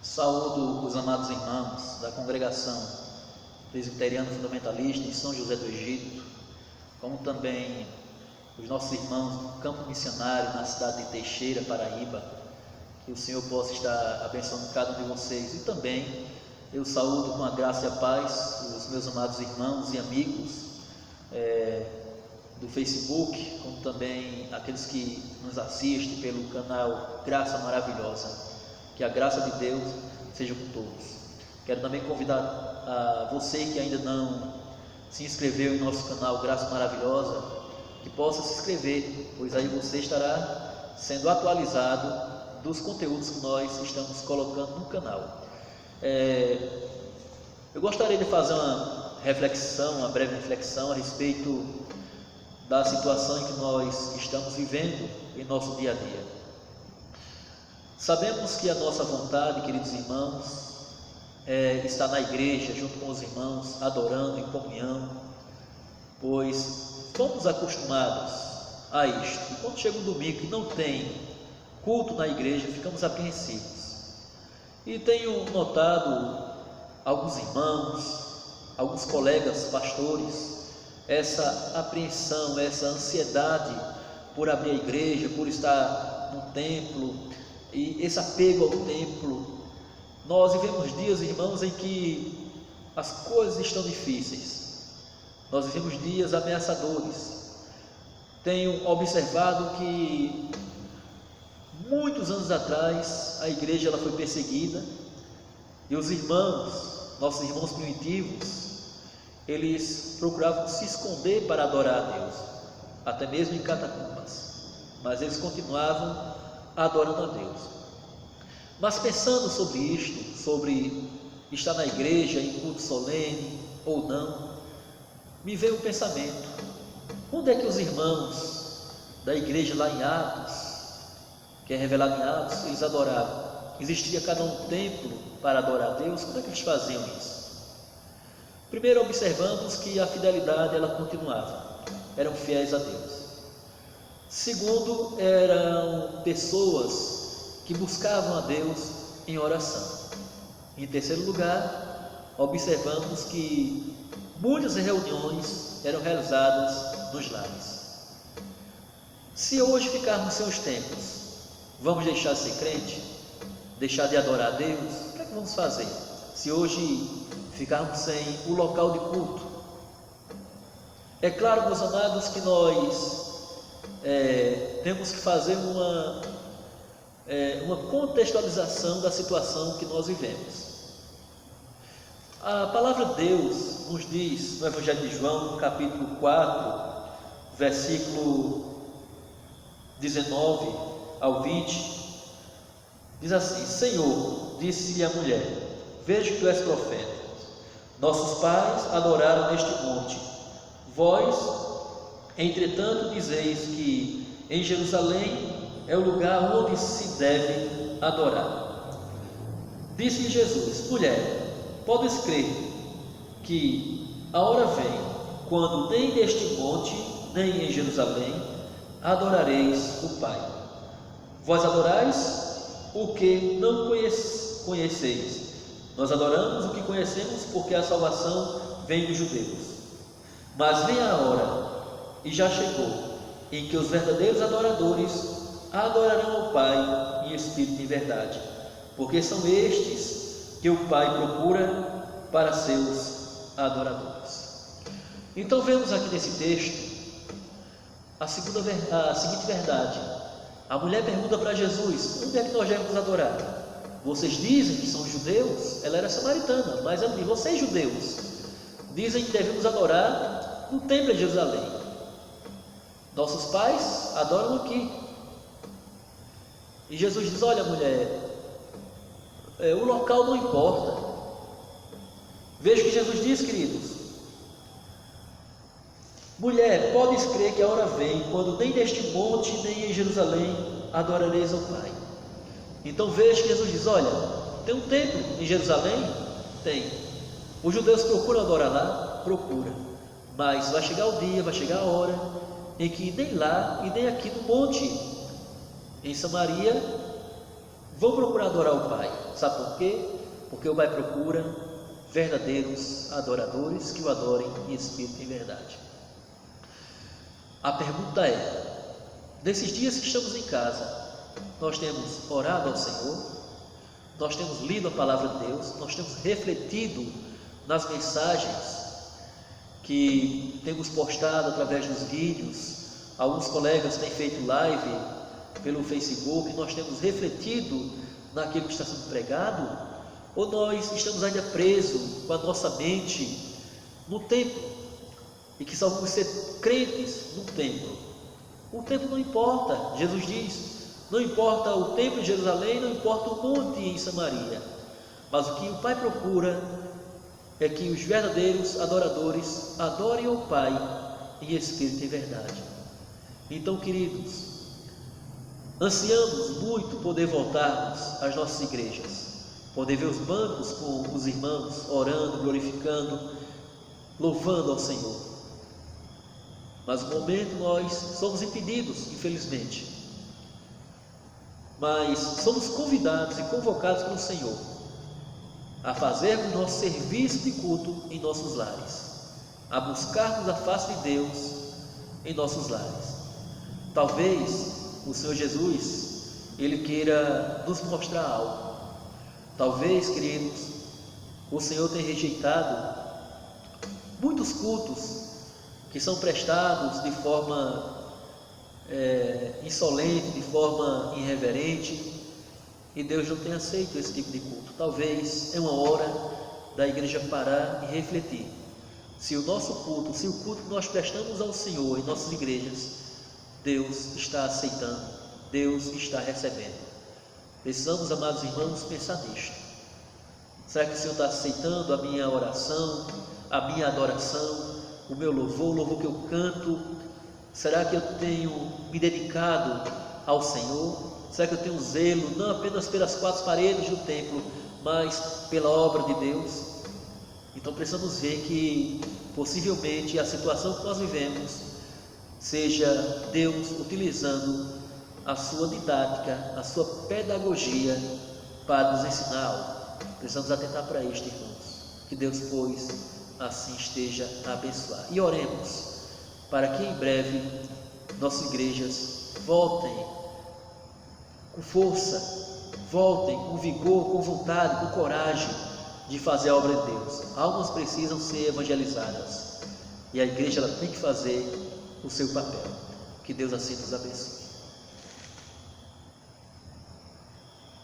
Saúdo os amados irmãos da congregação presbiteriana fundamentalista em São José do Egito, como também os nossos irmãos do campo missionário na cidade de Teixeira, Paraíba. Que o Senhor possa estar abençoando cada um de vocês. E também eu saúdo com a graça e a paz os meus amados irmãos e amigos do Facebook, como também aqueles que nos assistem pelo canal Graça Maravilhosa. Que a graça de Deus seja com todos. Quero também convidar a você que ainda não se inscreveu em nosso canal Graça Maravilhosa, que possa se inscrever, pois aí você estará sendo atualizado dos conteúdos que nós estamos colocando no canal. Eu gostaria de fazer uma breve reflexão a respeito da situação em que nós estamos vivendo em nosso dia a dia. Sabemos que a nossa vontade, queridos irmãos, está na igreja, junto com os irmãos, adorando em comunhão, pois fomos acostumados a isto. E quando chega um domingo e não tem culto na igreja, ficamos apreensivos. E tenho notado alguns irmãos, alguns colegas pastores, essa apreensão, essa ansiedade por abrir a igreja, por estar no templo, e esse apego ao templo. Nós vivemos dias, irmãos, em que as coisas estão difíceis. Nós vivemos dias ameaçadores. Tenho observado que muitos anos atrás a igreja ela foi perseguida e os irmãos, nossos irmãos primitivos, eles procuravam se esconder para adorar a Deus, até mesmo em catacumbas, mas eles continuavam adorando a Deus. Mas pensando sobre isto, sobre estar na igreja em culto solene ou não, me veio o pensamento: onde é que os irmãos da igreja lá em Atos, que é revelado em Atos, eles adoravam? Existia cada um templo para adorar a Deus? Como é que eles faziam isso? Primeiro observamos que a fidelidade ela continuava, eram fiéis a Deus. Segundo, eram pessoas que buscavam a Deus em oração. Em terceiro lugar, observamos que muitas reuniões eram realizadas nos lares. Se hoje ficarmos sem os templos, vamos deixar de ser crente? Deixar de adorar a Deus? O que é que vamos fazer? Se hoje ficarmos sem o local de culto? É claro, meus amados, que nós temos que fazer uma contextualização da situação que nós vivemos. A palavra de Deus nos diz no Evangelho de João, no capítulo 4, versículo 19 ao 20, diz assim: Senhor, disse-lhe a mulher, vejo que tu és profeta. Nossos pais adoraram neste monte, vós entretanto dizeis que em Jerusalém é o lugar onde se deve adorar. Disse-lhe Jesus: mulher, podes crer que a hora vem, quando nem neste monte, nem em Jerusalém, adorareis o Pai. Vós adorais o que não conheceis. Nós adoramos o que conhecemos, porque a salvação vem dos judeus. Mas vem a hora, e já chegou, em que os verdadeiros adoradores adorarão ao Pai em espírito e em verdade, porque são estes que o Pai procura para seus adoradores. Então vemos aqui nesse texto a seguinte verdade. A mulher pergunta para Jesus: onde é que nós devemos adorar? Vocês dizem que são judeus? Ela era samaritana, mas ela diz: vocês judeus dizem que devemos adorar no templo de Jerusalém. Nossos pais adoram aqui. E Jesus diz: olha, mulher, o local não importa. Veja o que Jesus diz, queridos: mulher, podes crer que a hora vem, quando nem neste monte, nem em Jerusalém adorareis ao Pai. Então veja que Jesus diz: olha, tem um templo em Jerusalém? Tem. Os judeus procuram adorar lá? Procura. Mas vai chegar o dia, vai chegar a hora em que nem lá e nem aqui no monte, em Samaria, vão procurar adorar o Pai. Sabe por quê? Porque o Pai procura verdadeiros adoradores que o adorem em espírito e em verdade. A pergunta é: nesses dias que estamos em casa, nós temos orado ao Senhor? Nós temos lido a palavra de Deus? Nós temos refletido nas mensagens que temos postado através dos vídeos? Alguns colegas têm feito live pelo Facebook. Nós temos refletido naquilo que está sendo pregado? Ou nós estamos ainda presos com a nossa mente no templo e que só vamos ser crentes no templo? O templo não importa. Jesus diz: não importa o templo de Jerusalém, não importa o monte em Samaria, mas o que o Pai procura é que os verdadeiros adoradores adorem ao Pai em espírito e verdade. Então, queridos, ansiamos muito poder voltarmos às nossas igrejas, poder ver os bancos com os irmãos orando, glorificando, louvando ao Senhor. Mas no momento nós somos impedidos, infelizmente. Mas somos convidados e convocados pelo Senhor a fazermos nosso serviço de culto em nossos lares, a buscarmos a face de Deus em nossos lares. Talvez o Senhor Jesus, Ele queira nos mostrar algo. Talvez, queridos, o Senhor tenha rejeitado muitos cultos que são prestados de forma insolente, de forma irreverente, e Deus não tem aceito esse tipo de culto. Talvez é uma hora da igreja parar e refletir se o nosso culto, se o culto que nós prestamos ao Senhor em nossas igrejas, Deus está aceitando, Deus está recebendo. Precisamos, amados irmãos, pensar nisto. Será que o Senhor está aceitando a minha oração, a minha adoração, o meu louvor, o louvor que eu canto? Será que eu tenho me dedicado ao Senhor? Será que eu tenho zelo, não apenas pelas quatro paredes do templo, mas pela obra de Deus? Então precisamos ver que possivelmente a situação que nós vivemos seja Deus utilizando a sua didática, a sua pedagogia para nos ensinar algo. Precisamos atentar para isto, irmãos. Que Deus, pois, assim esteja a abençoar. E oremos para que em breve nossas igrejas voltem com força, voltem com vigor, com vontade, com coragem de fazer a obra de Deus. Almas precisam ser evangelizadas e a igreja ela tem que fazer o seu papel. Que Deus assim nos abençoe.